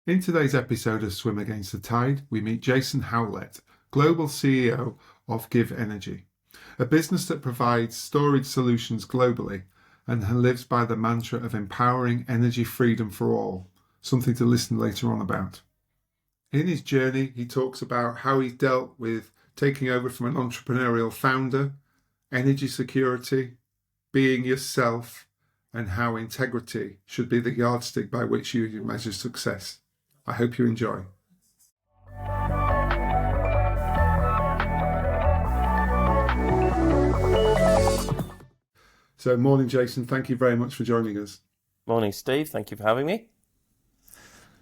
In today's episode of Swim Against the Tide, we meet Jason Howlett, Global CEO of GivEnergy, a business that provides storage solutions globally and lives by the mantra of empowering energy freedom for all, something to listen later on about. In his journey, he talks about how he's dealt with taking over from an entrepreneurial founder, energy security, being yourself, and how integrity should be the yardstick by which you measure success. I hope you enjoy. So, morning, Jason. Thank you very much for joining us. Morning, Steve. Thank you for having me.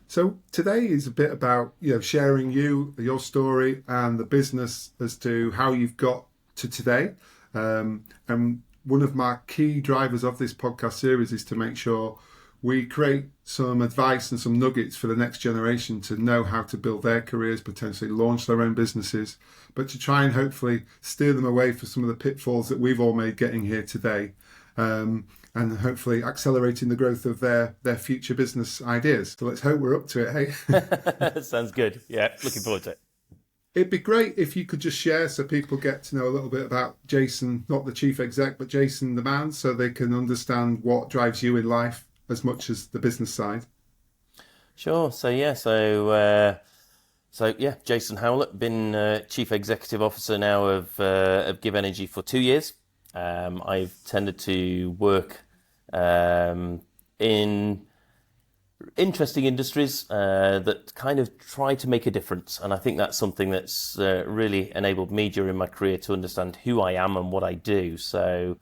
So today is a bit about sharing your story and the business as to how you've got to today. And one of my key drivers of this podcast series is to make sure we create some advice and some nuggets for the next generation to know how to build their careers, potentially launch their own businesses, but to try and hopefully steer them away from some of the pitfalls that we've all made getting here today. And hopefully accelerating the growth of their future business ideas. So let's hope we're up to it, hey? Sounds good. Yeah, looking forward to it. It'd be great if you could just share so people get to know a little bit about Jason, not the chief exec, but Jason the man, so they can understand what drives you in life as much as the business side. Sure. Jason Howlett, been Chief Executive Officer now of GivEnergy for 2 years. I've tended to work in interesting industries that kind of try to make a difference, and I think that's something that's really enabled me during my career to understand who I am and what I do. So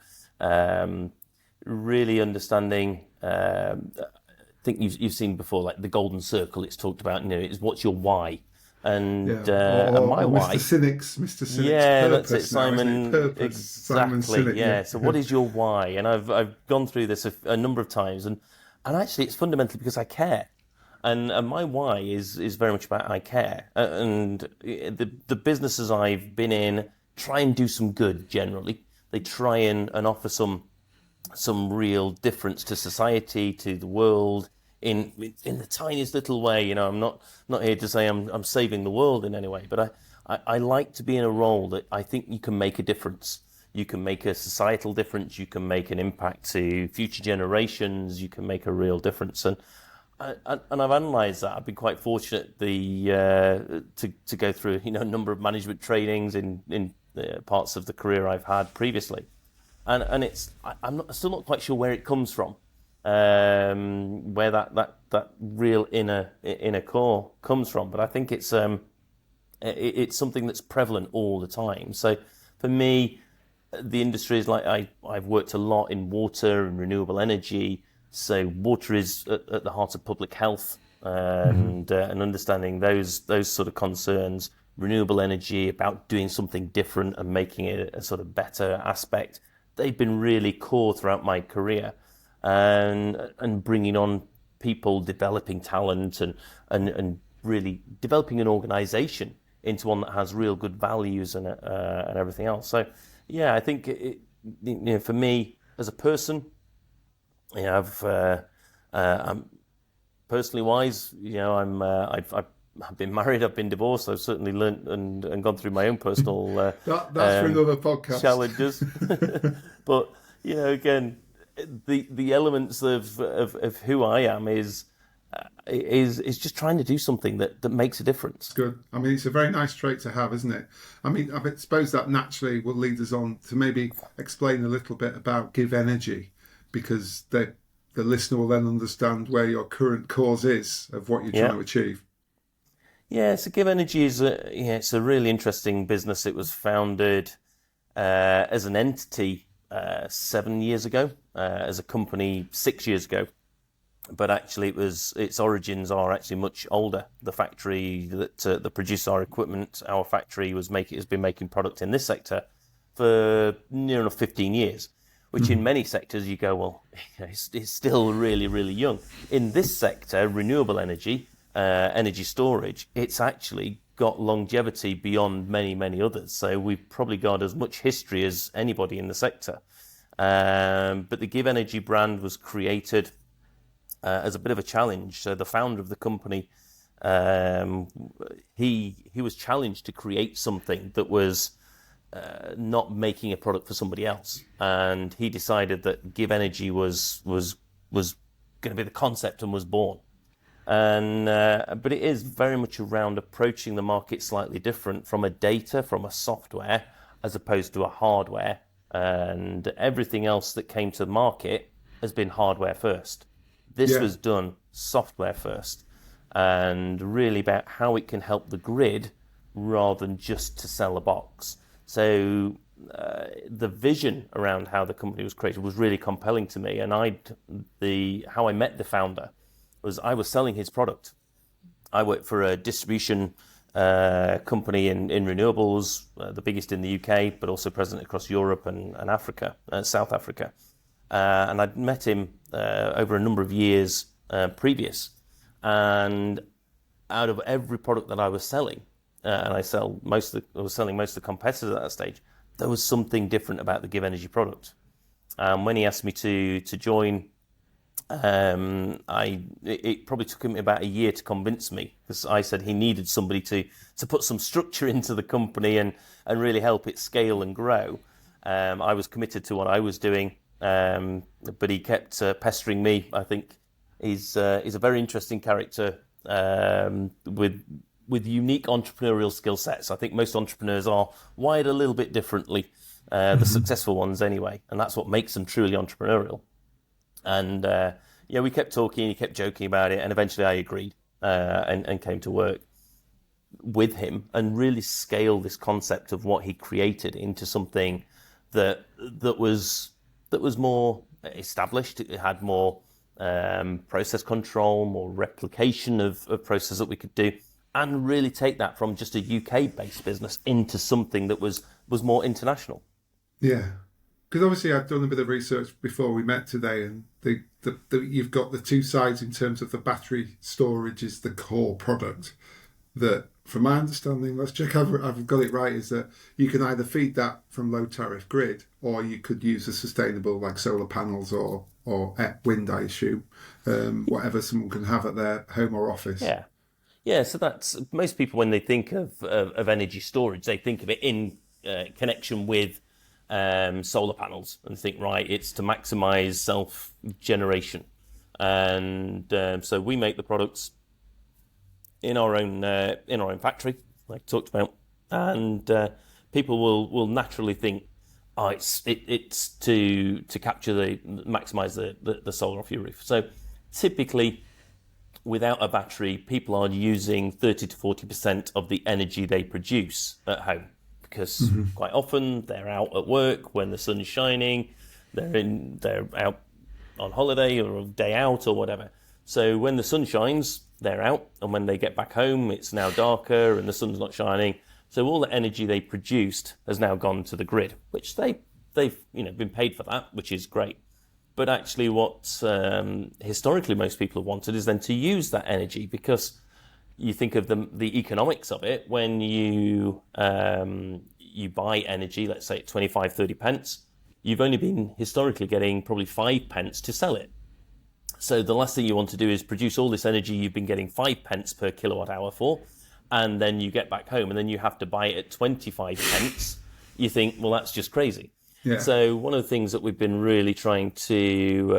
really understanding, I think you've seen before, like the golden circle. It's talked about, is what's your why. And and my why, Mr. Cynic's yeah, purpose, that's it, Simon. Purpose, exactly, Simon Sinek, yeah. So what is your why? And I've gone through this a number of times, and actually it's fundamentally because I care, and my why is very much about I care, and the businesses I've been in try and do some good. Generally, they try and offer some real difference to society, to the world, in the tiniest little way. I'm not here to say I'm saving the world in any way, but I like to be in a role that I think you can make a difference. You can make a societal difference. You can make an impact to future generations. You can make a real difference. And I've analysed that. I've been quite fortunate to go through a number of management trainings in parts of the career I've had previously, and I'm still not quite sure where it comes from. Where that real inner core comes from, but I think it's something that's prevalent all the time. So for me, the industry is like I've worked a lot in water and renewable energy. So water is at the heart of public health and understanding those sort of concerns. Renewable energy, about doing something different and making it a sort of better aspect. They've been really core throughout my career. And bringing on people, developing talent, and really developing an organisation into one that has real good values and everything else. So, yeah, I think for me as a person, I'm personally wise. I've been married, I've been divorced. I've certainly learnt and gone through my own personal that's for another podcast challenges. But again, the elements of who I am is just trying to do something that makes a difference. Good. I mean, it's a very nice trait to have, isn't it? I mean, I suppose that naturally will lead us on to maybe explain a little bit about GivEnergy, because the listener will then understand where your current cause is of what you're trying to achieve. Yeah, so GivEnergy is it's a really interesting business. It was founded as an entity 7 years ago, as a company 6 years ago, but actually its origins are actually much older. The factory that produced our equipment, our factory has been making product in this sector for near enough 15 years, which in many sectors you go, well, it's still really, really young. In this sector, renewable energy, energy storage, it's actually got longevity beyond many, many others. So we've probably got as much history as anybody in the sector. But the GivEnergy brand was created as a bit of a challenge. So the founder of the company he was challenged to create something that was not making a product for somebody else, and he decided that GivEnergy was going to be the concept, and was born. And but it is very much around approaching the market slightly different, from a software, as opposed to a hardware. And everything else that came to the market has been hardware first. This was done software first, and really about how it can help the grid rather than just to sell a box. So the vision around how the company was created was really compelling to me. And how I met the founder was I was selling his product. I worked for a distribution company in renewables, the biggest in the UK, but also present across Europe and Africa, South Africa. And I'd met him over a number of years previous. And out of every product that I was selling, and I was selling most of the competitors at that stage, there was something different about the GivEnergy product. When he asked me to join, it probably took him about a year to convince me, because I said he needed somebody to put some structure into the company and really help it scale and grow. I was committed to what I was doing, but he kept pestering me. I think he's a very interesting character with unique entrepreneurial skill sets. I think most entrepreneurs are wired a little bit differently, the successful ones anyway, and that's what makes them truly entrepreneurial. And we kept talking, he kept joking about it, and eventually I agreed and came to work with him and really scale this concept of what he created into something that was more established. It had more process control, more replication of process that we could do, and really take that from just a UK-based business into something that was more international. Yeah. Because obviously I've done a bit of research before we met today, and you've got the two sides in terms of the battery storage is the core product. That, from my understanding, let's check I've got it right, is that you can either feed that from low tariff grid, or you could use a sustainable like solar panels or wind, I assume, whatever someone can have at their home or office. Yeah. So that's, most people, when they think of energy storage, they think of it in connection with solar panels, and think, right, it's to maximize self-generation. And so we make the products in our own factory, like I talked about, and people will naturally think, it's to maximize the solar off your roof. So typically, without a battery, people are using 30 to 40% of the energy they produce at home, because quite often they're out at work when the sun is shining, they're out on holiday or a day out or whatever. So when the sun shines, they're out, and when they get back home, it's now darker and the sun's not shining. So all the energy they produced has now gone to the grid, which they've been paid for that, which is great. But actually, what historically most people have wanted is then to use that energy, because you think of the economics of it. When you buy energy, let's say at 25, 30 pence, you've only been historically getting probably 5 pence to sell it. So the last thing you want to do is produce all this energy you've been getting 5 pence per kilowatt hour for, and then you get back home and then you have to buy it at 25 pence. You think, well, that's just crazy. Yeah. So one of the things that we've been really trying to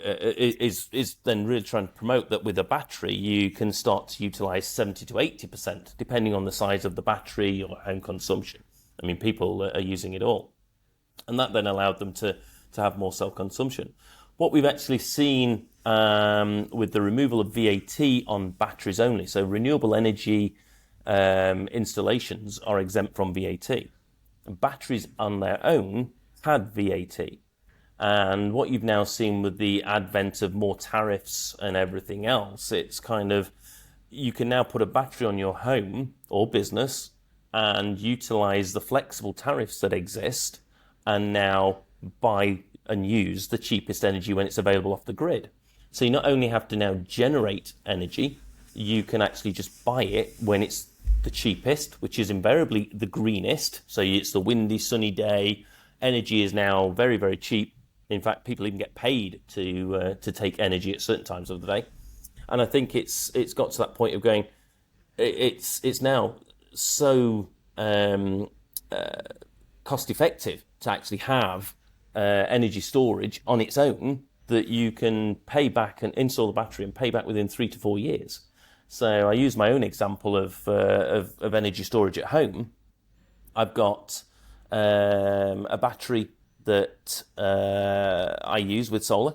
is then really trying to promote that with a battery you can start to utilize 70 to 80%, depending on the size of the battery or home consumption. I mean, people are using it all, and that then allowed them to have more self-consumption. What we've actually seen with the removal of VAT on batteries only, so renewable energy installations are exempt from VAT. Batteries on their own had VAT. And what you've now seen with the advent of more tariffs and everything else, it's kind of, you can now put a battery on your home or business and utilize the flexible tariffs that exist, and now buy and use the cheapest energy when it's available off the grid. So you not only have to now generate energy, you can actually just buy it when it's the cheapest, which is invariably the greenest. So it's the windy, sunny day. Energy is now very, very cheap. In fact, people even get paid to take energy at certain times of the day. And I think it's got to that point of going, it's now so cost effective to actually have energy storage on its own that you can pay back and install the battery and pay back within 3 to 4 years. So I use my own example of energy storage at home. I've got a battery that I use with solar,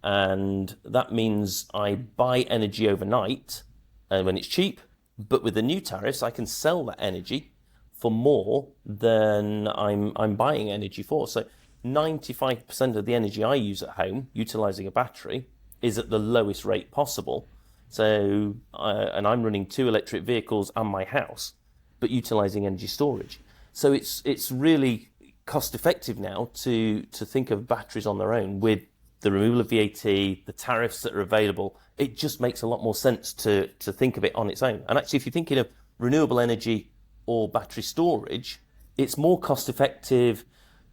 and that means I buy energy overnight when it's cheap, but with the new tariffs I can sell that energy for more than I'm buying energy for. So 95% of the energy I use at home, utilising a battery, is at the lowest rate possible. So, and I'm running 2 electric vehicles and my house, but utilising energy storage. So it's really cost effective now to think of batteries on their own with the removal of VAT, the tariffs that are available. It just makes a lot more sense to think of it on its own. And actually, if you're thinking of renewable energy or battery storage, it's more cost effective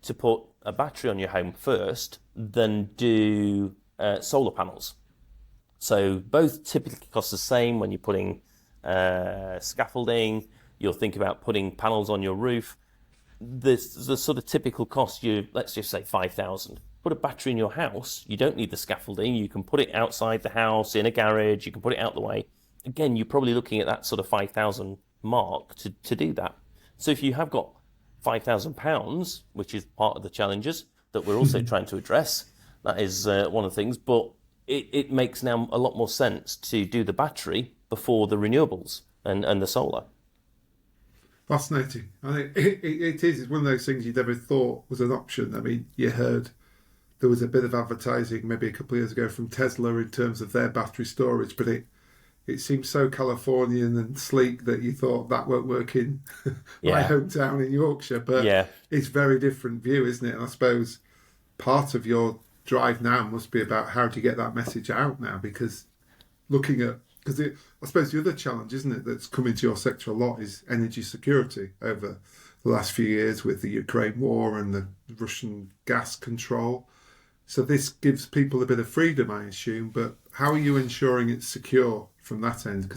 to put a battery on your home first than do solar panels. So both typically cost the same when you're putting scaffolding. You'll think about putting panels on your roof. The sort of typical cost, let's just say 5,000. Put a battery in your house, you don't need the scaffolding. You can put it outside the house, in a garage, you can put it out the way. Again, you're probably looking at that sort of 5,000 mark to do that. So if you have got £5,000, which is part of the challenges that we're also trying to address, that is one of the things, but it makes now a lot more sense to do the battery before the renewables and the solar. Fascinating. I think it is. It's one of those things you never thought was an option. I mean, you heard there was a bit of advertising maybe a couple of years ago from Tesla in terms of their battery storage, but it seems so Californian and sleek that you thought that won't work in my hometown in Yorkshire. But it's a very different view, isn't it? And I suppose part of your drive now must be about how do you get that message out now, because I suppose the other challenge, isn't it, that's come into your sector a lot is energy security over the last few years with the Ukraine war and the Russian gas control. So this gives people a bit of freedom, I assume, but how are you ensuring it's secure from that end?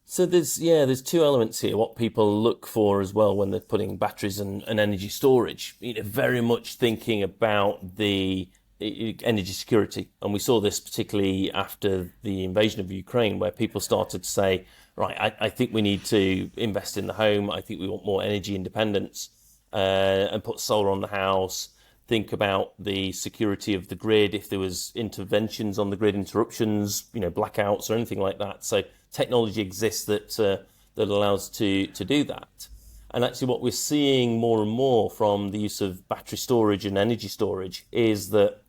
So there's 2 elements here. What people look for as well when they're putting batteries and energy storage, very much thinking about the energy security. And we saw this particularly after the invasion of Ukraine, where people started to say, right, I think we need to invest in the home. I think we want more energy independence and put solar on the house. Think about the security of the grid if there was interventions on the grid, interruptions, blackouts or anything like that. So technology exists that allows to do that. And actually what we're seeing more and more from the use of battery storage and energy storage is that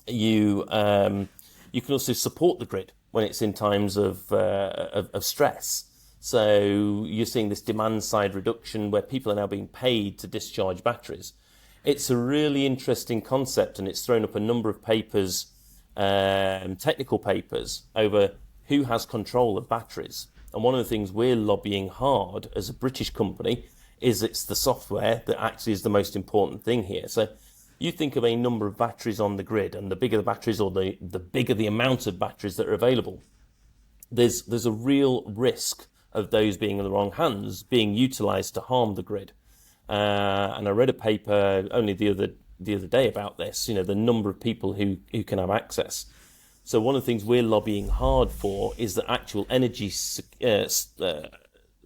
you can also support the grid when it's in times of stress. So you're seeing this demand side reduction where people are now being paid to discharge batteries. It's a really interesting concept, and it's thrown up a number of papers, technical papers, over who has control of batteries. And one of the things we're lobbying hard as a British company is it's the software that actually is the most important thing here. So you think of a number of batteries on the grid, and the bigger the batteries or the bigger the amount of batteries that are available, there's a real risk of those being in the wrong hands, being utilised to harm the grid. And I read a paper only the other day about this, the number of people who can have access. So one of the things we're lobbying hard for is that actual energy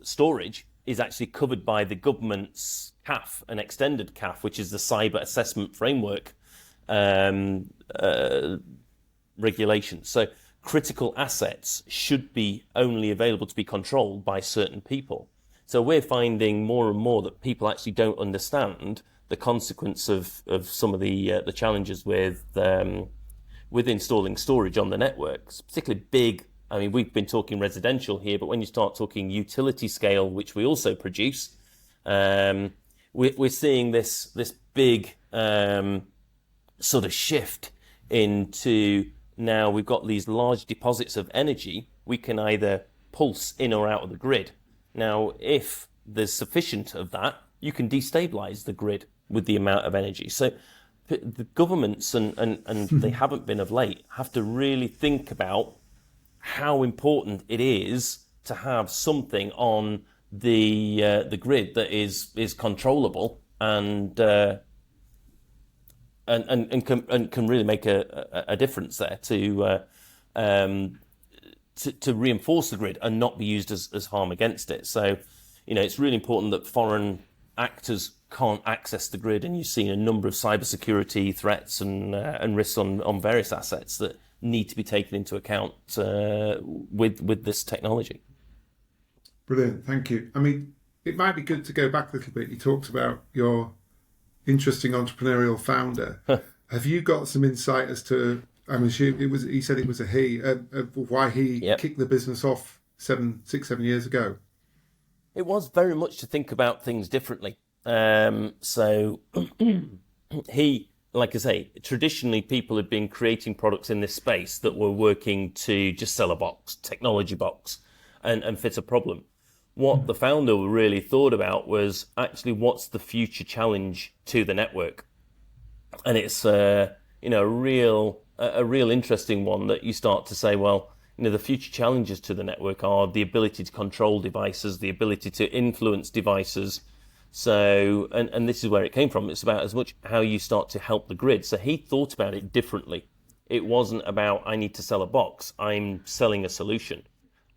storage is actually covered by the government's CAF, an extended CAF, which is the Cyber Assessment Framework regulation. So critical assets should be only available to be controlled by certain people. So we're finding more and more that people actually don't understand the consequence of some of the challenges with installing storage on the networks, particularly big. I mean, we've been talking residential here, but when you start talking utility scale, which we also produce, we're seeing this big sort of shift into now we've got these large deposits of energy we can either pulse in or out of the grid. Now, if there's sufficient of that, you can destabilize the grid with the amount of energy. So the governments, and they haven't been of late, have to really think about how important it is to have something on the grid that is controllable and can really make a difference there to reinforce the grid and not be used as harm against it. So, it's really important that foreign actors can't access the grid, and you've seen a number of cybersecurity threats and risks on various assets that need to be taken into account with this technology. Brilliant, thank you. I mean, it might be good to go back a little bit. You talked about your interesting entrepreneurial founder. Have you got some insight as to, I'm assuming he said it was a he, why he kicked the business off 7 years ago? It was very much to think about things differently. So he, like I say, traditionally people had been creating products in this space that were working to just sell a box, technology box, and fit a problem. What the founder really thought about was actually what's the future challenge to the network, and it's a real interesting one that you start to say, well, the future challenges to the network are the ability to control devices, the ability to influence devices. So, and this is where it came from. It's about as much how you start to help the grid. So he thought about it differently. It wasn't about I need to sell a box. I'm selling a solution.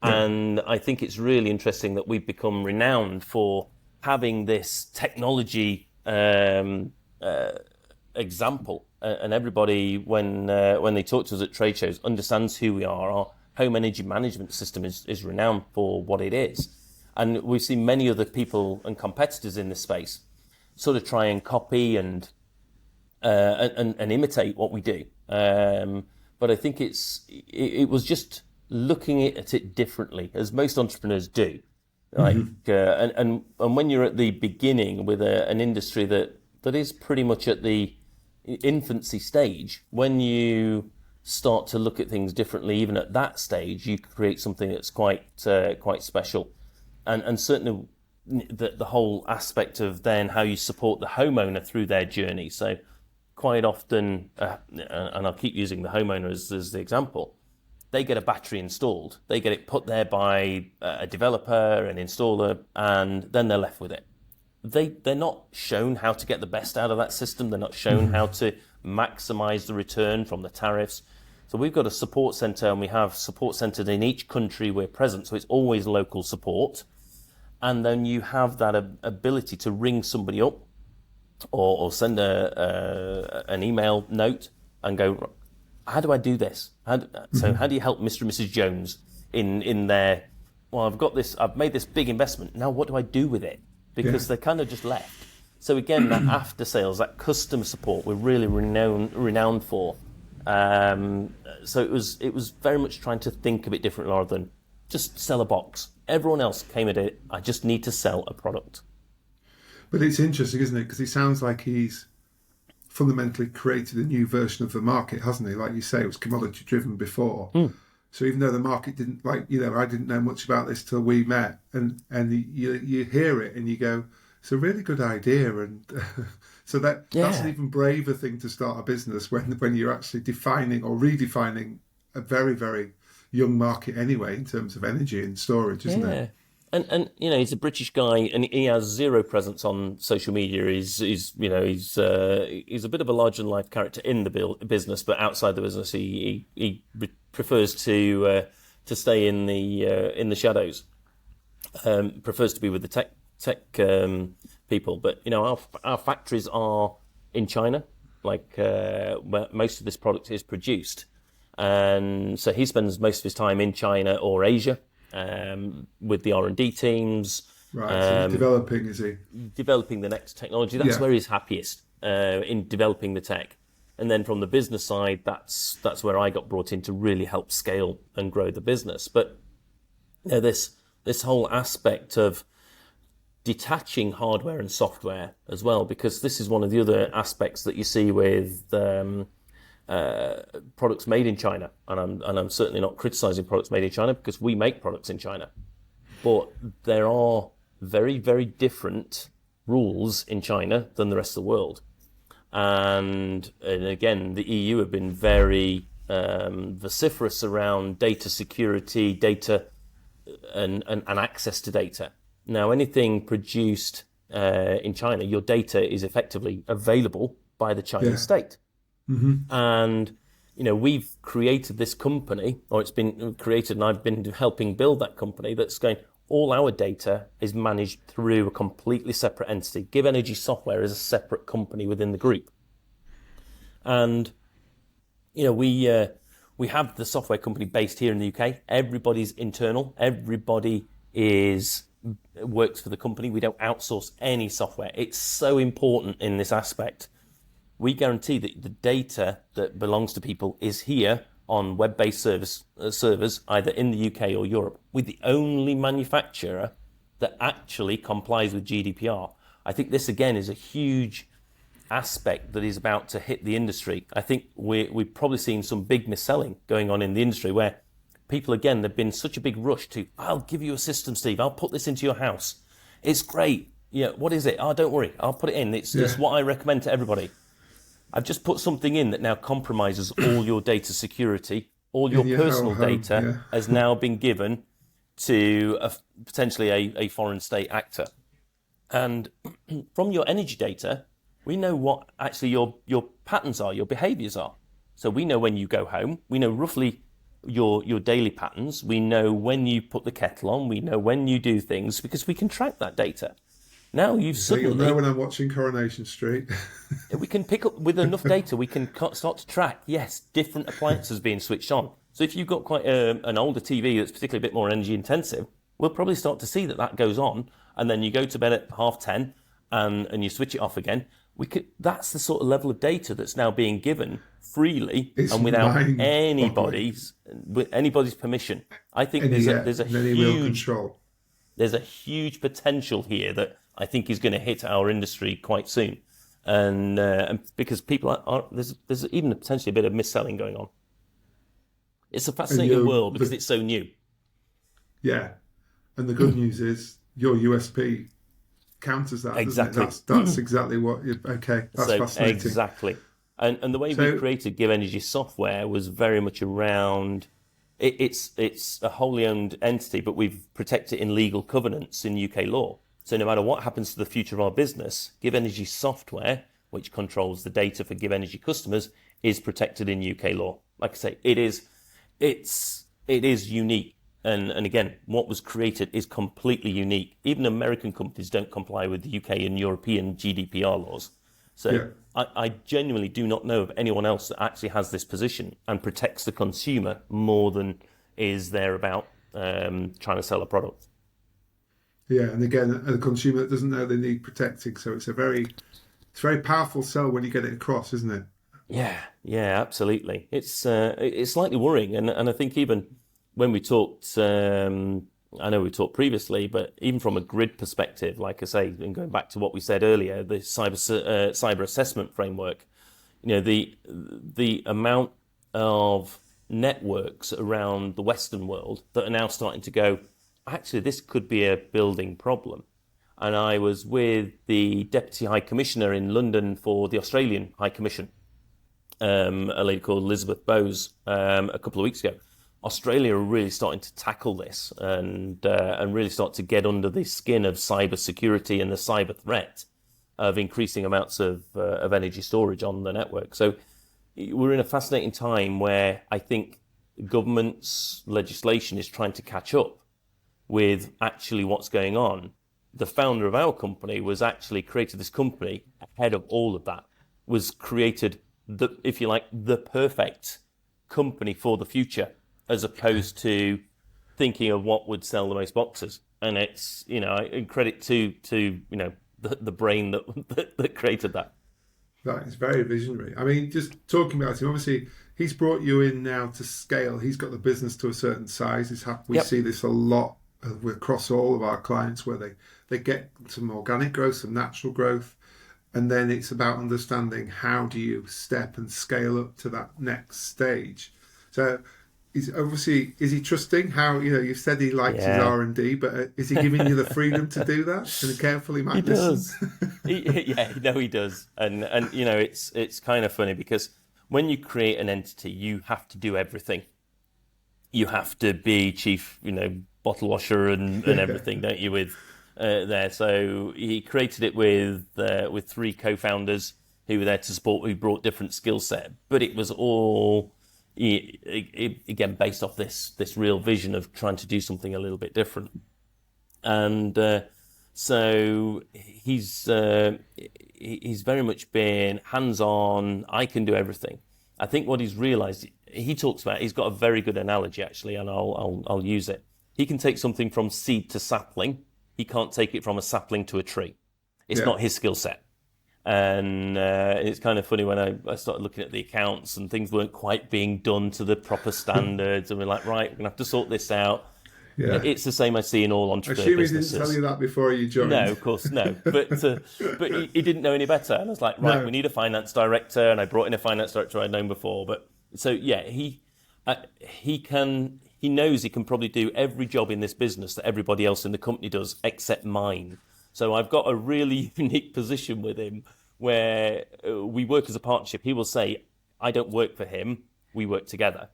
And I think it's really interesting that we've become renowned for having this technology example. And everybody, when they talk to us at trade shows, understands who we are. Our home energy management system is renowned for what it is. And we've seen many other people and competitors in this space sort of try and copy and imitate what we do. But I think it was just looking at it differently, as most entrepreneurs do. Like, and when you're at the beginning with an industry that is pretty much at the infancy stage, when you start to look at things differently, even at that stage, you create something that's quite special. And certainly the whole aspect of then how you support the homeowner through their journey. So quite often, and I'll keep using the homeowner as the example, they get a battery installed, they get it put there by a developer, an installer, and then they're left with it. They're not shown how to get the best out of that system. They're not shown how to maximize the return from the tariffs. So we've got a support center, and we have support centers in each country we're present. So it's always local support. And then you have that ability to ring somebody up or send an email note and go, how do I do this? So how do you help Mr. and Mrs. Jones in their, well, I've made this big investment. Now what do I do with it? Because they're kind of just left. So again, that after sales, that customer support, we're really renowned for. So it was very much trying to think a bit differently rather than just sell a box. Everyone else came at it. I just need to sell a product. But it's interesting, isn't it? Because it sounds like he's fundamentally created a new version of the market, hasn't he? Like you say, it was commodity driven before. So even though the market didn't, I didn't know much about this till we met, and you hear it and you go, it's a really good idea, and so that's an even braver thing to start a business when you're actually defining or redefining a very, very young market anyway in terms of energy and storage, isn't it? And he's a British guy, and he has zero presence on social media. He's a bit of a larger than life character in the business, but outside the business, he prefers to stay in the shadows. Prefers to be with the tech people. But our factories are in China, where most of this product is produced, and so he spends most of his time in China or Asia. With the R&D teams. Right, so he's developing, is he? Developing the next technology. That's where he's happiest, in developing the tech. And then from the business side, that's where I got brought in to really help scale and grow the business. But this whole aspect of detaching hardware and software as well, because this is one of the other aspects that you see with products made in China, and I'm certainly not criticizing products made in China because we make products in China, but there are very, very different rules in China than the rest of the world, and again the EU have been very vociferous around data security, data and access to data. Now, anything produced in China, your data is effectively available by the Chinese state. And, we've created this company, or it's been created, and I've been helping build that company that's going, all our data is managed through a completely separate entity. GivEnergy Software is a separate company within the group. And, we have the software company based here in the UK. Everybody's internal. Everybody works for the company. We don't outsource any software. It's so important in this aspect. We guarantee that the data that belongs to people is here on web-based servers, either in the UK or Europe. We're the only manufacturer that actually complies with GDPR. I think this, again, is a huge aspect that is about to hit the industry. I think we've probably seen some big mis-selling going on in the industry where people, again, there've been such a big rush to, I'll give you a system, Steve. I'll put this into your house. It's great. What is it? Oh, don't worry. I'll put it in. It's just what I recommend to everybody. I've just put something in that now compromises all your data security, all your personal data has now been given to potentially a foreign state actor. And from your energy data, we know what actually your patterns are, your behaviors are. So we know when you go home, we know roughly your daily patterns, we know when you put the kettle on, we know when you do things, because we can track that data. Now you've suddenly... You'll know when I'm watching Coronation Street. We can pick up, with enough data, we can start to track, different appliances being switched on. So if you've got quite an older TV that's particularly a bit more energy intensive, we'll probably start to see that goes on, and then you go to bed at 10:30 and you switch it off again. That's the sort of level of data that's now being given freely and without anybody's permission. I think there's a huge potential here that I think is going to hit our industry quite soon, and because people there's even potentially a bit of mis-selling going on. It's a fascinating world because it's so new. Yeah, and the good news is your USP counters that. Exactly. That's exactly what. That's fascinating. Exactly, and the way we created GivEnergy Software was very much around. It's a wholly owned entity, but we've protected it in legal covenants in UK law. So no matter what happens to the future of our business, GivEnergy Software, which controls the data for GivEnergy customers, is protected in UK law. Like I say, it is unique. And again, what was created is completely unique. Even American companies don't comply with the UK and European GDPR laws. So I genuinely do not know of anyone else that actually has this position and protects the consumer more than is there about trying to sell a product. Yeah, and again, a consumer that doesn't know they need protecting. So it's a very powerful sell when you get it across, isn't it? Yeah, absolutely. It's slightly worrying, and I think even when we talked, I know we talked previously, but even from a grid perspective, like I say, and going back to what we said earlier, the cyber assessment framework, the amount of networks around the Western world that are now starting to go, actually, this could be a building problem. And I was with the Deputy High Commissioner in London for the Australian High Commission, a lady called Elizabeth Bowes, a couple of weeks ago. Australia are really starting to tackle this and really start to get under the skin of cyber security and the cyber threat of increasing amounts of energy storage on the network. So we're in a fascinating time where I think government's legislation is trying to catch up with actually what's going on. The founder of our company was actually created this company ahead of all of that, was created, if you like, the perfect company for the future, as opposed to thinking of what would sell the most boxes. And it's, credit to the brain that created that. That is very visionary. I mean, just talking about him, obviously, he's brought you in now to scale. He's got the business to a certain size. We see this a lot across all of our clients where they get some organic growth, some natural growth, and then it's about understanding how do you step and scale up to that next stage. So is he trusting? How, you said he likes his R&D, but is he giving you the freedom to do that and carefully might listen? He does. He does. And it's kind of funny because when you create an entity, you have to do everything. You have to be chief, bottle washer and everything, don't you? With there, so he created it with 3 co-founders who were there to support, who brought different skill set, but it was all again based off this real vision of trying to do something a little bit different. And so he's very much been hands-on. I can do everything. I think what he's realised, he talks about, he's got a very good analogy actually, and I'll use it. He can take something from seed to sapling. He can't take it from a sapling to a tree. It's not his skill set. And it's kind of funny when I started looking at the accounts and things weren't quite being done to the proper standards, and we're like, right, we're gonna have to sort this out. Yeah. It's the same I see in all entrepreneur businesses. He didn't tell you that before you joined. No, of course, no. But he didn't know any better. And I was like, right, we need a finance director. And I brought in a finance director I'd known before. But so, yeah, he knows he can probably do every job in this business that everybody else in the company does except mine. So I've got a really unique position with him where we work as a partnership. He will say, I don't work for him. We work together.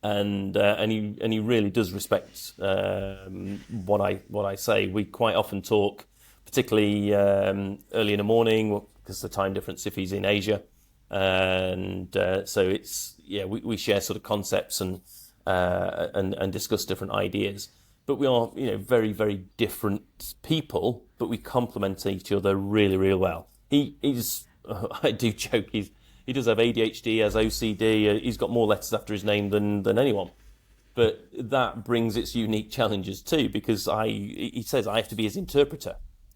And he really does respect what I say. We quite often talk, particularly early in the morning because of the time difference if he's in Asia, and so it's we share sort of concepts and discuss different ideas. But we are very, very different people, but we complement each other really, really well. He's I do joke he does have ADHD, has OCD. He's got more letters after his name than anyone. But that brings its unique challenges too, because he says I have to be his interpreter.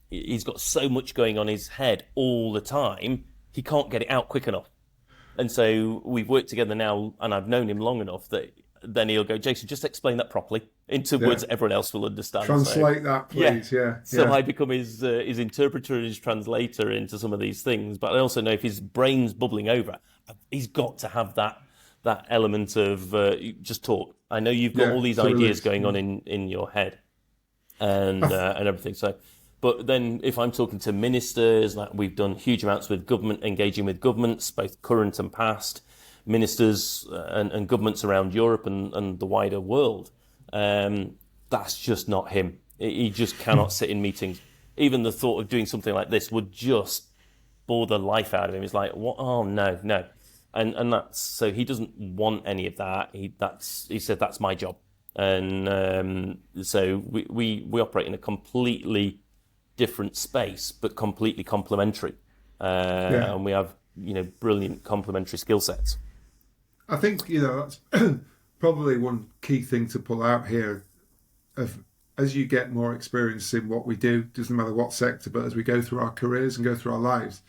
He's got so much going on in his head all the time, he can't get it out quick enough. And so we've worked together now, and I've known him long enough that then he'll go, Jason, just explain that properly into words that everyone else will understand. Translate that, please. Yeah. So I become his interpreter and his translator into some of these things. But I also know if his brain's bubbling over, he's got to have that element of just talk. I know you've got all these ideas going on in your head and everything. So, but then if I'm talking to ministers, like we've done huge amounts with government, engaging with governments, both current and past, ministers and governments around Europe and the wider world. That's just not him. He just cannot sit in meetings. Even the thought of doing something like this would just bore the life out of him. It's like, what? Oh, no. And that's, so he doesn't want any of that. He said, that's my job. And so we operate in a completely different space, but completely complementary. And we have, brilliant complementary skill sets. I think, that's probably one key thing to pull out here. As you get more experience in what we do, doesn't matter what sector, but as we go through our careers and go through our lives,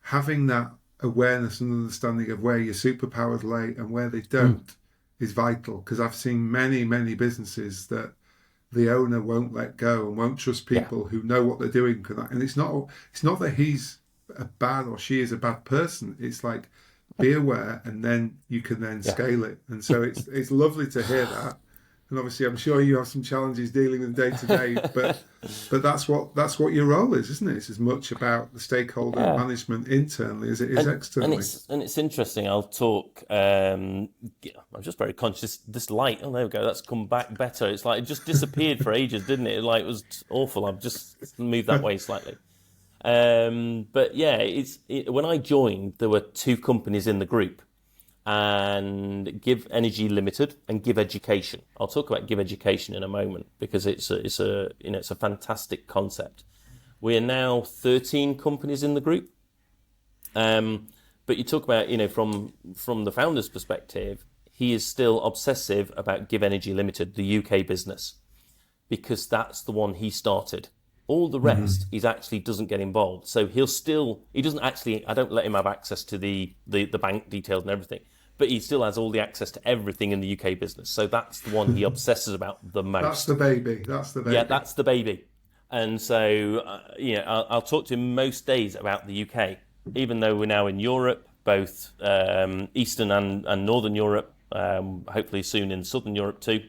having that awareness and understanding of where your superpowers lay and where they don't is vital. Because I've seen many, many businesses that the owner won't let go and won't trust people who know what they're doing. And it's not that he's a bad or she is a bad person. It's like, be aware, and then you can then scale it. And so it's lovely to hear that. And obviously, I'm sure you have some challenges dealing with day to day, but that's what your role is, isn't it? It's as much about the stakeholder management internally as it is externally. And it's interesting. I'll talk. I'm just very conscious. This light. Oh, there we go. That's come back better. It's like it just disappeared for ages, didn't it? Like it was awful. I've just moved that way slightly. But yeah, when I joined, there were 2 companies in the group, and GivEnergy Limited and GivEducation. I'll talk about GivEducation in a moment because it's a fantastic concept. We are now 13 companies in the group. But you talk about, from the founder's perspective, he is still obsessive about GivEnergy Limited, the UK business, because that's the one he started. All the rest, he actually doesn't get involved. So he doesn't actually, I don't let him have access to the bank details and everything, but he still has all the access to everything in the UK business. So that's the one he obsesses about the most. That's the baby. Yeah, that's the baby. And so, I'll talk to him most days about the UK, even though we're now in Europe, both Eastern and Northern Europe, hopefully soon in Southern Europe too,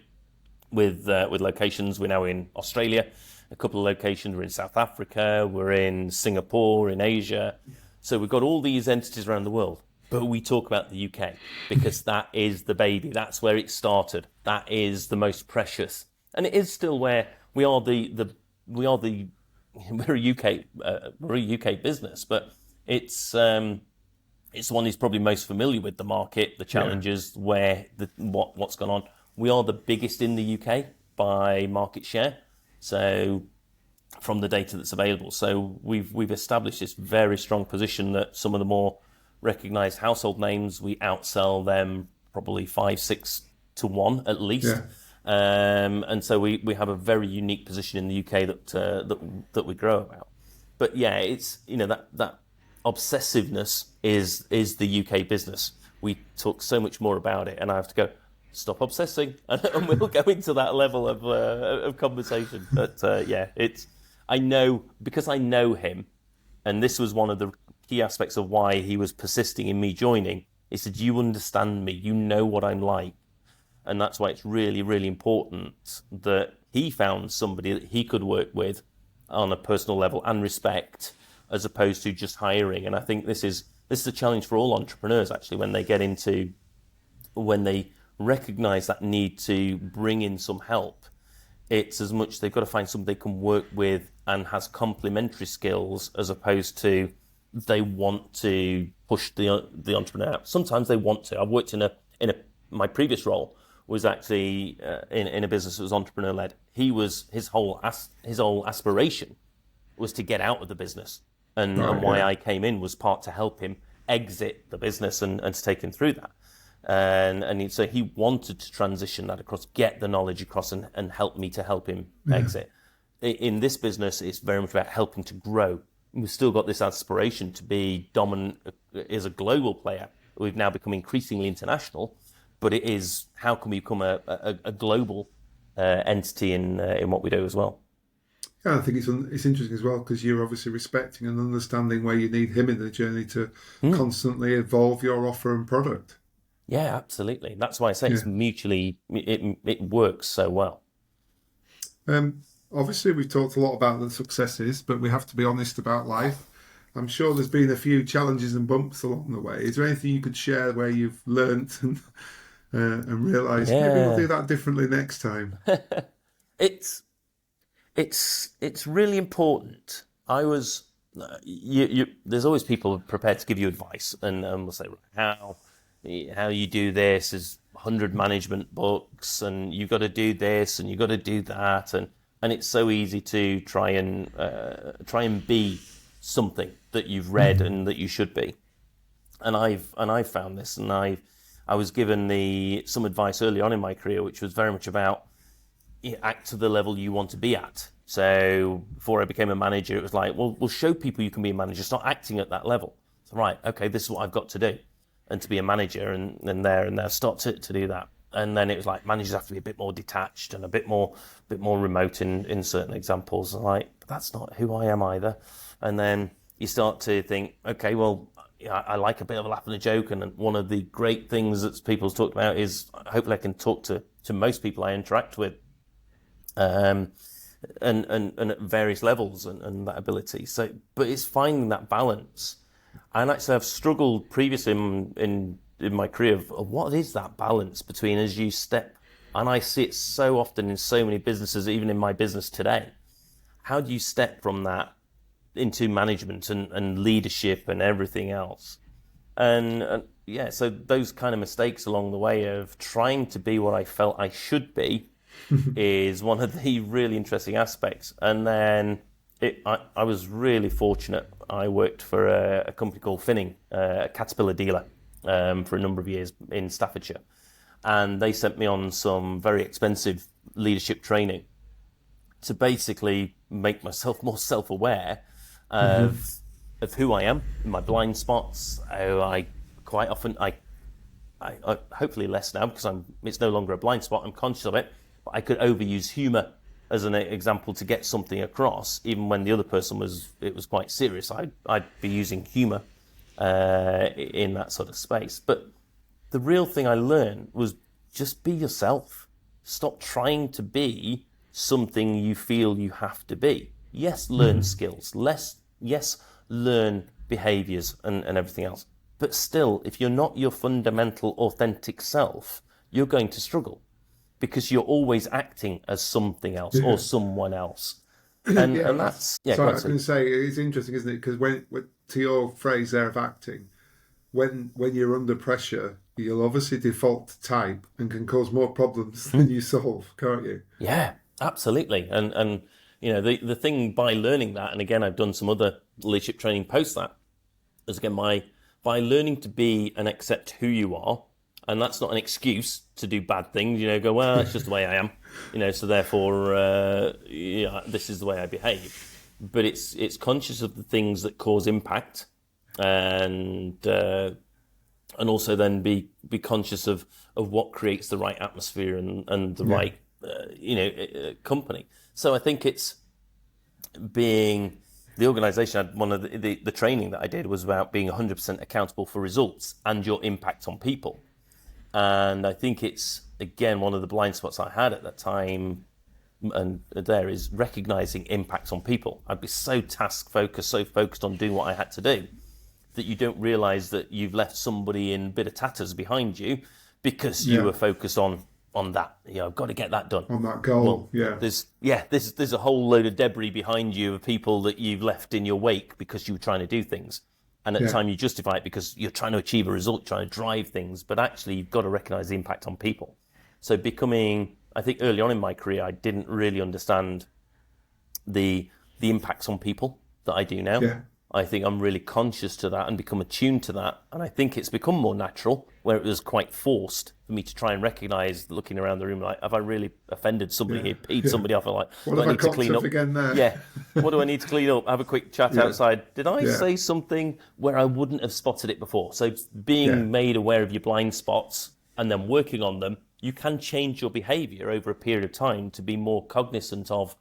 with locations. We're now in Australia. A couple of locations. We're in South Africa, we're in Singapore, in Asia. So we've got all these entities around the world. But we talk about the UK because that is the baby. That's where it started. That is the most precious, and it is still where we are. We're a UK business, but it's the one who's probably most familiar with the market, the challenges, what's gone on. We are the biggest in the UK by market share. So from the data that's available, so we've established this very strong position that some of the more recognized household names, we outsell them probably 5-6 to 1 at least. And so we have a very unique position in the UK that we grow about. But yeah, it's, you know, that obsessiveness is the UK business. We talk so much more about it, and I have to go, stop obsessing, and we'll go into that level of conversation. But I know, because I know him, and this was one of the key aspects of why he was persisting in me joining. He said, you understand me, you know what I'm like. And that's why it's really, really important that he found somebody that he could work with on a personal level and respect, as opposed to just hiring. And I think this is a challenge for all entrepreneurs, actually, when they recognize that need to bring in some help. It's as much they've got to find somebody they can work with and has complementary skills, as opposed to they want to push the entrepreneur out. Sometimes they want to. I've worked in my previous role was actually in a business that was entrepreneur led. His whole aspiration was to get out of the business, and why I came in was part to help him exit the business and to take him through that. So he wanted to transition that across, get the knowledge across, and help me to help him exit. In this business, it's very much about helping to grow. We've still got this aspiration to be dominant as a global player. We've now become increasingly international, but it is, how can we become a global entity in what we do as well? Yeah, I think it's interesting as well, because you're obviously respecting and understanding where you need him in the journey to constantly evolve your offer and product. Yeah, absolutely. That's why I say it's mutually, it works so well. Obviously, we've talked a lot about the successes, but we have to be honest about life. I'm sure there's been a few challenges and bumps along the way. Is there anything you could share where you've learnt and realised maybe we'll do that differently next time? It's really important. There's always people prepared to give you advice, and will say, how you do this is 100 management books, and you've got to do this and you've got to do that, and it's so easy to try and be something that you've read and that you should be. And I've found this, and I was given some advice early on in my career, which was very much about act to the level you want to be at. So before I became a manager, it was like, well, we'll show people you can be a manager, start acting at that level. So, right, okay, this is what I've got to do, and to be a manager, and there, start to do that. And then it was like, managers have to be a bit more detached and a bit more remote in certain examples. And like, that's not who I am either. And then you start to think, okay, well, I like a bit of a laugh and a joke. And one of the great things that people's talked about is hopefully I can talk to most people I interact with, and at various levels and that ability. So, but it's finding that balance. And actually, I've struggled previously in my career of what is that balance between, as you step, and I see it so often in so many businesses, even in my business today. How do you step from that into management and leadership and everything else? And so those kind of mistakes along the way of trying to be what I felt I should be is one of the really interesting aspects. And then I was really fortunate. I worked for a company called Finning, a Caterpillar dealer, for a number of years in Staffordshire. And they sent me on some very expensive leadership training to basically make myself more self-aware of who I am, my blind spots. I quite often, I hopefully less now, because it's no longer a blind spot, I'm conscious of it, but I could overuse humour as an example to get something across, even when the other person was quite serious. I'd be using humour in that sort of space. But the real thing I learned was just be yourself. Stop trying to be something you feel you have to be. Yes, learn skills. Yes, learn behaviours and everything else. But still, if you're not your fundamental, authentic self, you're going to struggle because you're always acting as something else or someone else. And Yeah, and that's sorry, I was going to say it's interesting, isn't it? Because when to your phrase there of acting, when you're under pressure, you'll obviously default to type and can cause more problems than you solve, can't you? Yeah, absolutely. And you know, the thing by learning that, and again, I've done some other leadership training post that, is again by learning to be and accept who you are, and that's not an excuse to do bad things. You know, go, well, that's just the way I am. You know, so therefore, this is the way I behave. But it's conscious of the things that cause impact, and also then be conscious of what creates the right atmosphere and the right company. So I think it's being the organisation. One of the training that I did was about being 100% accountable for results and your impact on people. And I think it's, again, one of the blind spots I had at that time, and there is recognising impacts on people. I'd be so task focused, so focused on doing what I had to do, that you don't realise that you've left somebody in a bit of tatters behind you because you were focused on that. You know, I've got to get that done. On that goal, There's a whole load of debris behind you of people that you've left in your wake because you were trying to do things. And at the time you justify it because you're trying to achieve a result, trying to drive things. But actually, you've got to recognise the impact on people. So I think early on in my career, I didn't really understand the impacts on people that I do now. Yeah. I think I'm really conscious to that and become attuned to that. And I think it's become more natural, where it was quite forced for me to try and recognise, looking around the room, like, have I really offended somebody here, peed somebody off? I'm like, what have I got to again there? Yeah. What do I need to clean up? Have a quick chat outside. Did I say something where I wouldn't have spotted it before? So being made aware of your blind spots and then working on them, you can change your behaviour over a period of time to be more cognizant of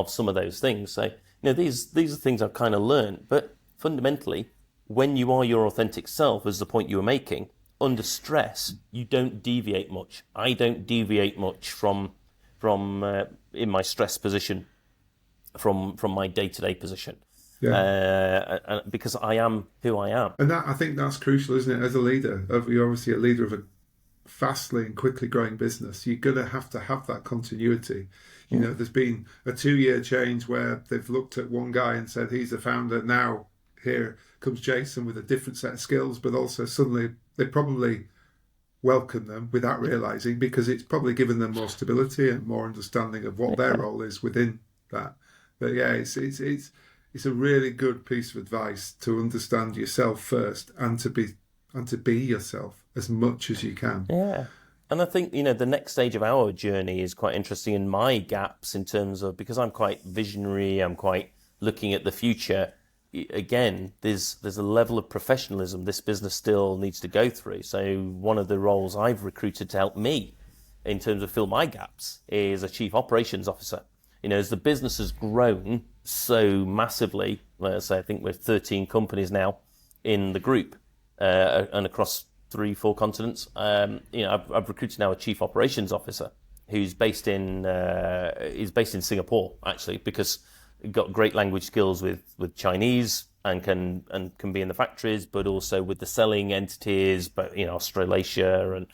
some of those things. So, these are things I've kind of learned, but fundamentally, when you are your authentic self, as the point you were making, under stress, you don't deviate much. I don't deviate much from in my stress position, from my day-to-day position, because I am who I am. And I think that's crucial, isn't it? As a leader, you're obviously a leader of a fastly and quickly growing business. You're going to have that continuity. You know, there's been a 2-year change where they've looked at one guy and said he's the founder. Now here comes Jason with a different set of skills, but also suddenly they probably welcome them without realising, because it's probably given them more stability and more understanding of what their role is within that. But yeah, it's a really good piece of advice to understand yourself first and to be yourself as much as you can. Yeah. And I think, the next stage of our journey is quite interesting in my gaps, in terms of, because I'm quite visionary, I'm quite looking at the future. Again, there's a level of professionalism this business still needs to go through. So one of the roles I've recruited to help me in terms of fill my gaps is a chief operations officer. As the business has grown so massively, let's say I think we're 13 companies now in the group, and across 3-4 continents. I've recruited now a chief operations officer who's based in Singapore, actually, because he got great language skills with Chinese and can be in the factories, but also with the selling entities, but Australasia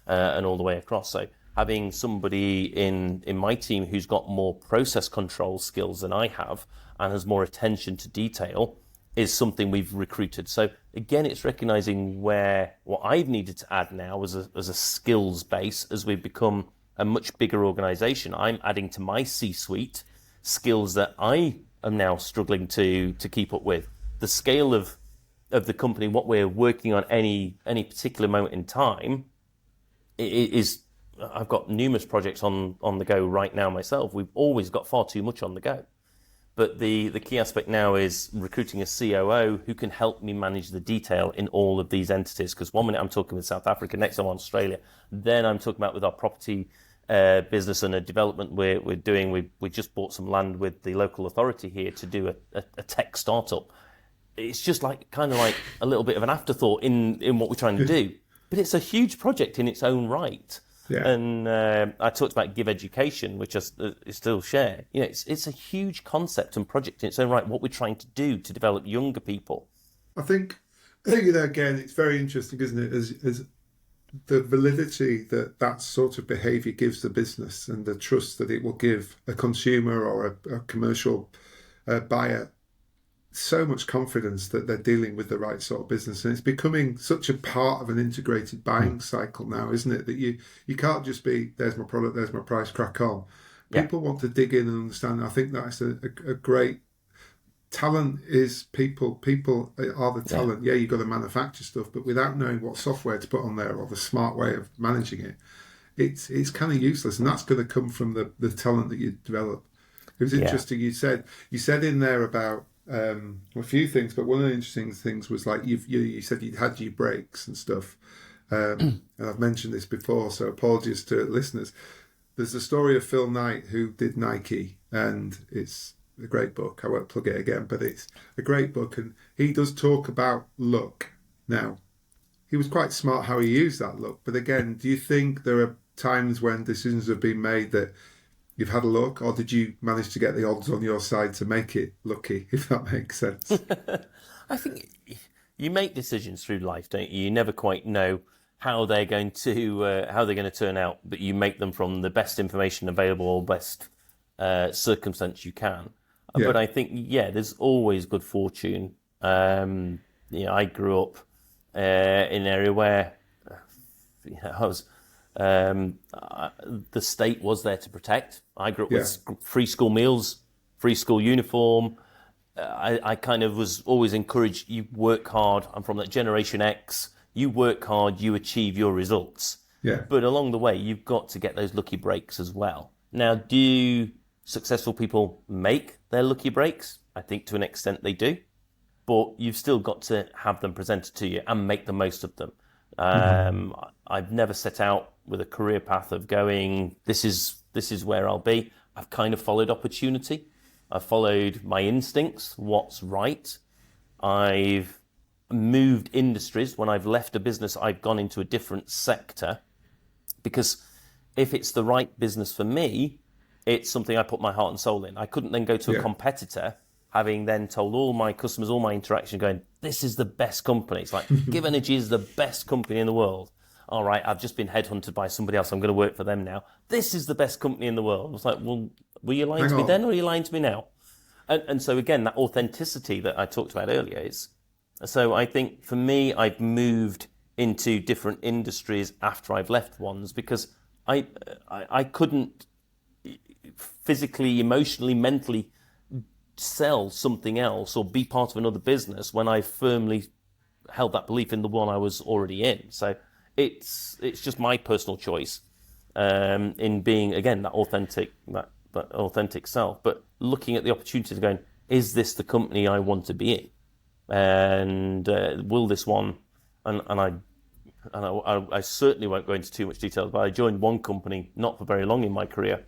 and all the way across. So having somebody in my team who's got more process control skills than I have and has more attention to detail is something we've recruited. So again, it's recognizing what I've needed to add now as a skills base as we've become a much bigger organization. I'm adding to my C-suite skills that I am now struggling to keep up with. The scale of the company, what we're working on any particular moment in time, is I've got numerous projects on the go right now myself. We've always got far too much on the go. But the key aspect now is recruiting a COO who can help me manage the detail in all of these entities. Because one minute I'm talking with South Africa, next I'm on Australia, then I'm talking about with our property business and a development we're doing. We just bought some land with the local authority here to do a tech startup. It's just kind of like a little bit of an afterthought in what we're trying to do. But it's a huge project in its own right. Yeah. And I talked about GivEnergy, which I still share. It's a huge concept and project in its own right, what we're trying to do to develop younger people. I think Again, it's very interesting, isn't it? As the validity that that sort of behaviour gives the business and the trust that it will give a consumer or a commercial buyer so much confidence that they're dealing with the right sort of business, and it's becoming such a part of an integrated buying cycle now, isn't it? That you can't just be, there's my product, there's my price, crack on. Yeah, People want to dig in and understand. I think that's a great talent is people. People are the yeah, talent. Yeah, you've got to manufacture stuff, but without knowing what software to put on there or the smart way of managing it, it's kind of useless. And that's going to come from the talent that you develop. It was yeah, interesting. You said in there about a few things, but one of the interesting things was like you said you'd had your breaks and stuff. And I've mentioned this before, so apologies to listeners. There's the story of Phil Knight who did Nike, and it's a great book. I won't plug it again, but it's a great book, and he does talk about luck. Now, he was quite smart how he used that luck, but again, do you think there are times when decisions have been made that you've had a luck, or did you manage to get the odds on your side to make it lucky, if that makes sense? I think you make decisions through life, don't you? You never quite know how they're going to turn out, but you make them from the best information available or best circumstance you can. Yeah, But I think, yeah, there's always good fortune. I grew up in an area where I was the state was there to protect. I grew up yeah, with free school meals, free school uniform. I kind of was always encouraged, you work hard. I'm from that Generation X. You work hard, you achieve your results. yeah, But along the way, you've got to get those lucky breaks as well. Now, do successful people make their lucky breaks? I think to an extent they do. But you've still got to have them presented to you and make the most of them. I've never set out with a career path of going, this is where I'll be. I've kind of followed opportunity. I've followed my instincts, what's right. I've moved industries. When I've left a business, I've gone into a different sector because if it's the right business for me, it's something I put my heart and soul in. I couldn't then go to a yeah, competitor, having then told all my customers, all my interaction, going, this is the best company. It's like, GivEnergy is the best company in the world. All right, I've just been headhunted by somebody else. I'm going to work for them now. This is the best company in the world. It's like, well, were you lying hang to me on. then or are you lying to me now? And so again, that authenticity that I talked about earlier is, so I think for me, I've moved into different industries after I've left ones because I couldn't physically, emotionally, mentally sell something else or be part of another business when I firmly held that belief in the one I was already in. So it's just my personal choice in being, again, that authentic self, but looking at the opportunities and going, is this the company I want to be in? And will this one, and I certainly won't go into too much detail, but I joined one company not for very long in my career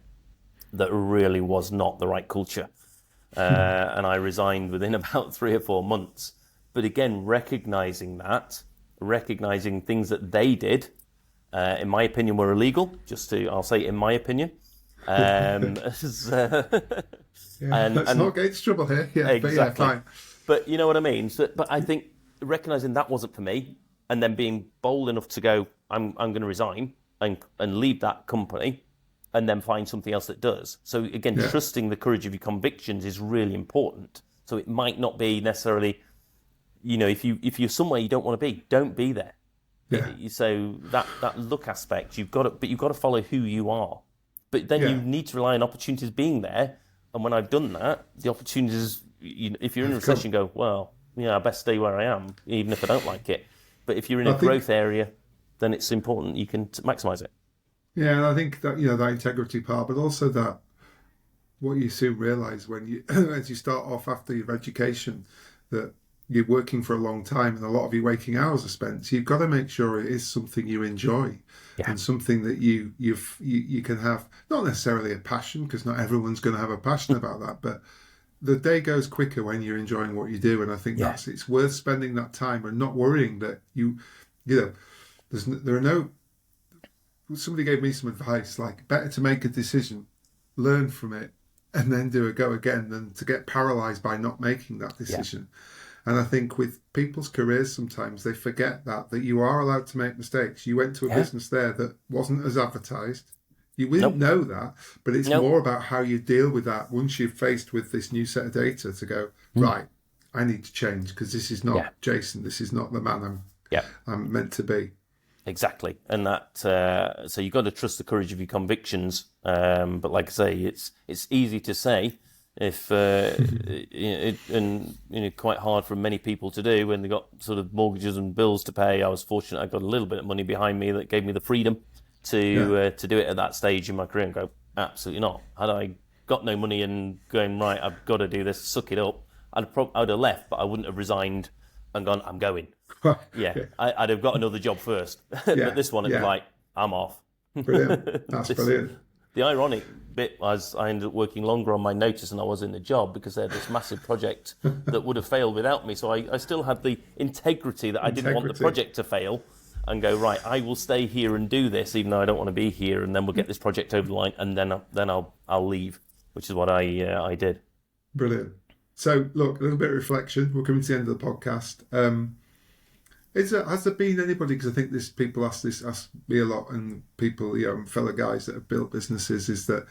that really was not the right culture. And I resigned within about 3 or 4 months. But again, recognizing things that they did, in my opinion, were illegal. I'll say in my opinion. Um, Yeah, let's not get into trouble here. Yeah, exactly. but yeah, fine. But you know what I mean? So, but I think recognizing that wasn't for me and then being bold enough to go, I'm going to resign and leave that company and then find something else that does. So again, Yeah, trusting the courage of your convictions is really important. So it might not be necessarily, if you're somewhere you don't want to be, don't be there. yeah, So that look aspect, you've got to follow who you are. But then you yeah. need to rely on opportunities being there. And when I've done that, the opportunities, if you're in a Have come. recession, go, well, I best stay where I am, even if I don't like it. But if you're in I a think, growth area, then it's important you can maximize it. yeah, and I think that that integrity part, but also that what you soon realise when you, as you start off after your education, that you're working for a long time and a lot of your waking hours are spent. So you've got to make sure it is something you enjoy Yeah. and something that you can have, not necessarily a passion, because not everyone's going to have a passion about that, but the day goes quicker when you're enjoying what you do. And I think Yeah. it's worth spending that time and not worrying that there are no, somebody gave me some advice, like better to make a decision, learn from it, and then do a go again than to get paralyzed by not making that Yeah. decision. And I think with people's careers, sometimes they forget that you are allowed to make mistakes. You went to a business there that wasn't as advertised. You wouldn't Nope. know that, but it's Nope. more about how you deal with that once you're faced with this new set of data to go, right, I need to change because this is not Yeah. Jason. This is not the man Yeah. I'm meant to be. Exactly, and that so you've got to trust the courage of your convictions. But like I say, it's easy to say if and quite hard for many people to do when they got sort of mortgages and bills to pay. I was fortunate; I got a little bit of money behind me that gave me the freedom to do it at that stage in my career and go, absolutely not. Had I got no money and going, right, I've got to do this, suck it up, I'd have left, but I wouldn't have resigned and gone, I'm going. Yeah, I'd have got another job first. But this one, it was like, I'm off. Brilliant. That's brilliant. The ironic bit was I ended up working longer on my notice than I was in the job because they had this massive project that would have failed without me. So I still had the integrity that I didn't want the project to fail and go, right, I will stay here and do this even though I don't want to be here, and then we'll get this project over the line and then I'll leave, which is what I did. Brilliant. So, look, a little bit of reflection. We're coming to the end of the podcast. Has there been anybody, because I think people ask me a lot, and people, fellow guys that have built businesses, is there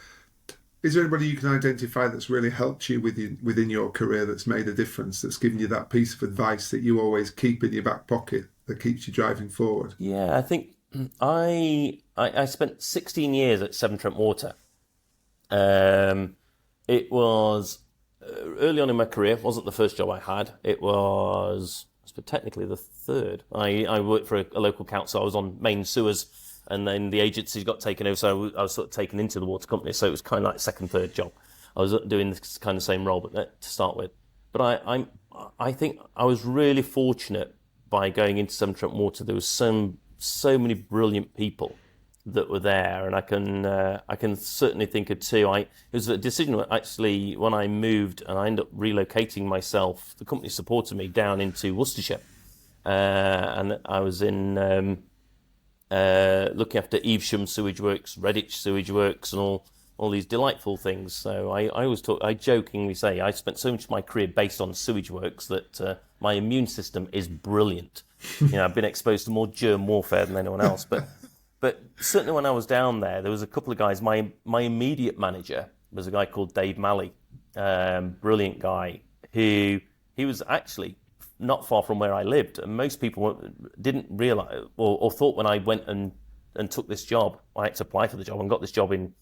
anybody you can identify that's really helped you within your career, that's made a difference, that's given you that piece of advice that you always keep in your back pocket, that keeps you driving forward? Yeah, I think I spent 16 years at Severn Trent Water. It was early on in my career. It wasn't the first job I had. It was technically the third. I worked for a local council. I was on main sewers, and then the agencies got taken over, so I was sort of taken into the water company. So it was kind of like second, third job. I was doing this kind of same role, but to start with. But I think I was really fortunate by going into Severn Trent Water. There was so many brilliant people that were there, and I can certainly think of two. It was a decision actually when I moved, and I ended up relocating myself. The company supported me down into Worcestershire, and I was in looking after Evesham Sewage Works, Redditch Sewage Works, and all these delightful things. So I jokingly say I spent so much of my career based on sewage works that my immune system is brilliant. I've been exposed to more germ warfare than anyone else, But certainly when I was down there was a couple of guys. My immediate manager was a guy called Dave Malley, brilliant guy, he was actually not far from where I lived. And most people didn't realise or thought when I went and took this job, I had to apply for the job and got this job in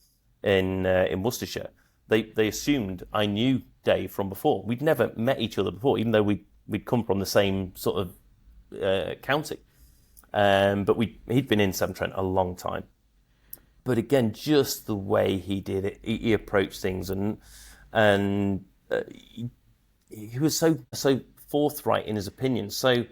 Worcestershire. They assumed I knew Dave from before. We'd never met each other before, even though we'd come from the same sort of county. But he'd been in Severn Trent a long time. But again, just the way he did it, he approached things, and he was so forthright in his opinions. So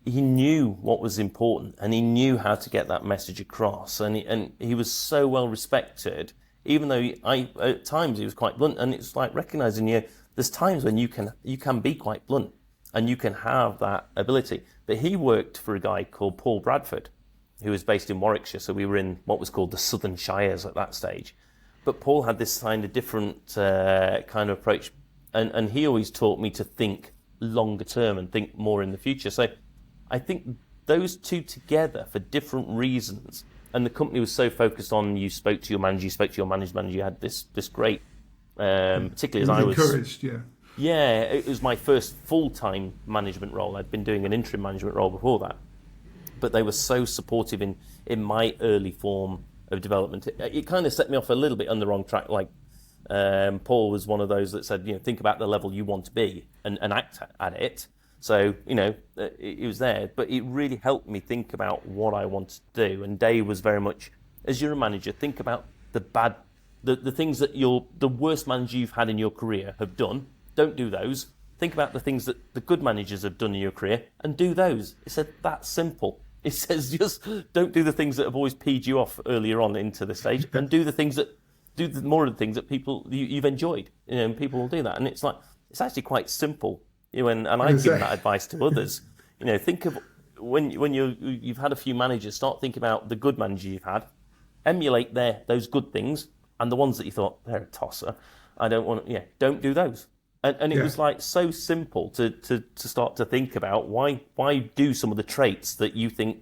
he knew what was important, and he knew how to get that message across. And he was so well respected, even though at times he was quite blunt. And it's like recognizing there's times when you can be quite blunt, and you can have that ability. But he worked for a guy called Paul Bradford, who was based in Warwickshire. So we were in what was called the Southern Shires at that stage. But Paul had this kind of different kind of approach. And he always taught me to think longer term and think more in the future. So I think those two together for different reasons. And the company was so focused on you spoke to your manager, you spoke to your manager, you had this great, particularly as I was encouraged, yeah. Yeah, it was my first full-time management role. I'd been doing an interim management role before that. But they were so supportive in my early form of development. It kind of set me off a little bit on the wrong track. Like Paul was one of those that said, think about the level you want to be and act at it. So, it was there. But it really helped me think about what I wanted to do. And Dave was very much, as you're a manager, think about the things that the worst manager you've had in your career have done. Don't do those. Think about the things that the good managers have done in your career and do those. It said, that's simple. It says just don't do the things that have always peed you off earlier on into the stage, and do more of the things that you've enjoyed. And people will do that. And it's it's actually quite simple. And I've given that advice to others. Think of when you've had a few managers, start thinking about the good manager you've had, emulate those good things, and the ones that you thought they're a tosser. I don't want. Don't do those. And it was like so simple to start to think about why do some of the traits that you think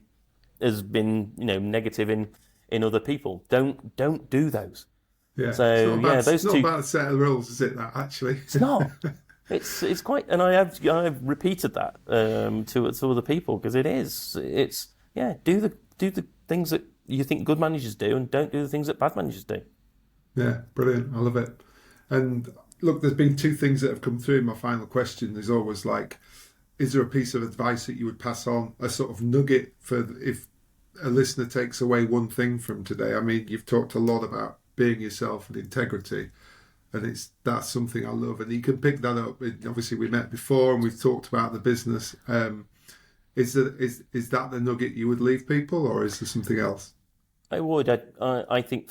has been negative in other people. Don't do those. Yeah. So it's not about a set of rules, is it? That actually, it's not. It's quite, and I've repeated that to other people because it's do the things that you think good managers do, and don't do the things that bad managers do. Yeah, brilliant. I love it. And look, there's been two things that have come through. My final question is always like, is there a piece of advice that you would pass on, a sort of nugget for if a listener takes away one thing from today? I mean, you've talked a lot about being yourself and integrity, and that's something I love. And you can pick that up. Obviously, we met before and we've talked about the business. Is that the nugget you would leave people, or is there something else? I would. I think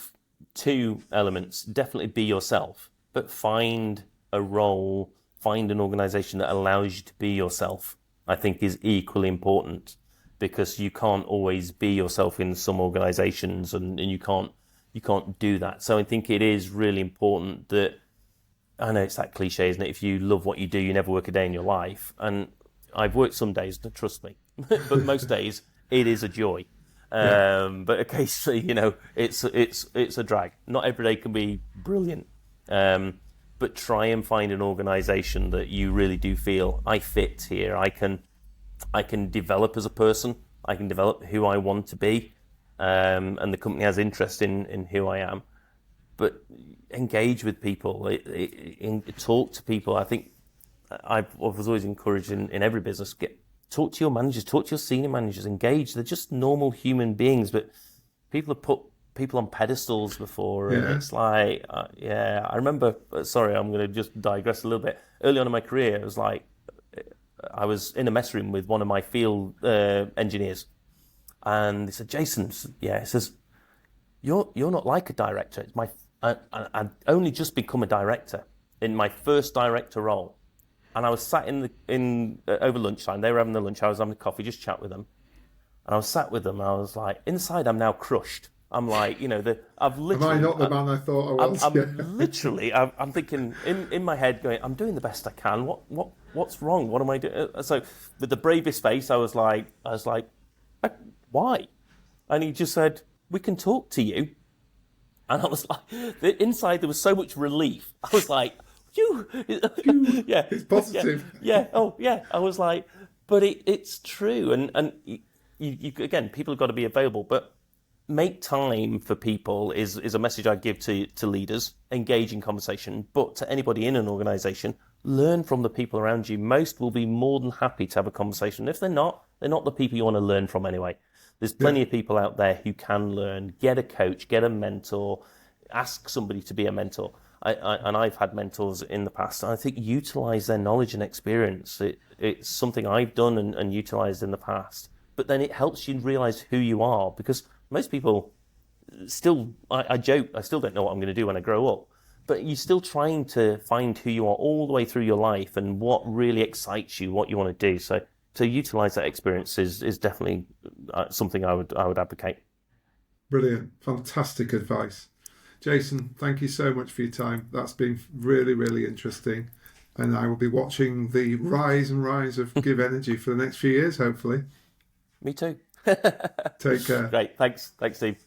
two elements. Definitely be yourself, but find a role, find an organisation that allows you to be yourself. I think is equally important, because you can't always be yourself in some organisations, and you can't do that. So I think it is really important that, I know it's that cliche, isn't it? If you love what you do, you never work a day in your life. And I've worked some days, trust me, but most days it is a joy. But occasionally, it's a drag. Not every day can be brilliant. But try and find an organisation that you really do feel, I fit here. I can develop as a person. I can develop who I want to be. And the company has interest in who I am. But engage with people, talk to people. I think I was always encouraged in every business, talk to your managers, talk to your senior managers, engage. They're just normal human beings, but people have put people on pedestals before, and it's like, I remember, sorry, I'm going to just digress a little bit. Early on in my career, it was like, I was in a mess room with one of my field engineers, and they said, Jason, he says, you're not like a director. It's I'd only just become a director in my first director role. And I was sat over lunchtime. They were having their lunch. I was having a coffee, just chat with them. And I was sat with them. And I was like, inside, I'm now crushed. I'm like, I've literally. Am I not the man I thought I was? I'm thinking in my head, going, I'm doing the best I can. What's wrong? What am I doing? So, with the bravest face, I was like, why? And he just said, we can talk to you. And I was like, inside there was so much relief. I was like, yeah, it's positive. Yeah. Oh, yeah. I was like, but it's true, and you again, people have got to be available, but make time for people is a message I give to leaders. Engage in conversation, but to anybody in an organisation, learn from the people around you. Most will be more than happy to have a conversation. If they're not the people you want to learn from anyway. There's plenty of people out there who can learn. Get a coach, get a mentor, ask somebody to be a mentor. And I've had mentors in the past, and I think utilise their knowledge and experience. It's something I've done and utilised in the past. But then it helps you realise who you are, because most people still, I joke, I still don't know what I'm going to do when I grow up. But you're still trying to find who you are all the way through your life and what really excites you, what you want to do. So to utilise that experience is definitely something I would advocate. Brilliant. Fantastic advice. Jason, thank you so much for your time. That's been really, really interesting. And I will be watching the rise and rise of GivEnergy for the next few years, hopefully. Me too. Take care. Great. Thanks, Steve.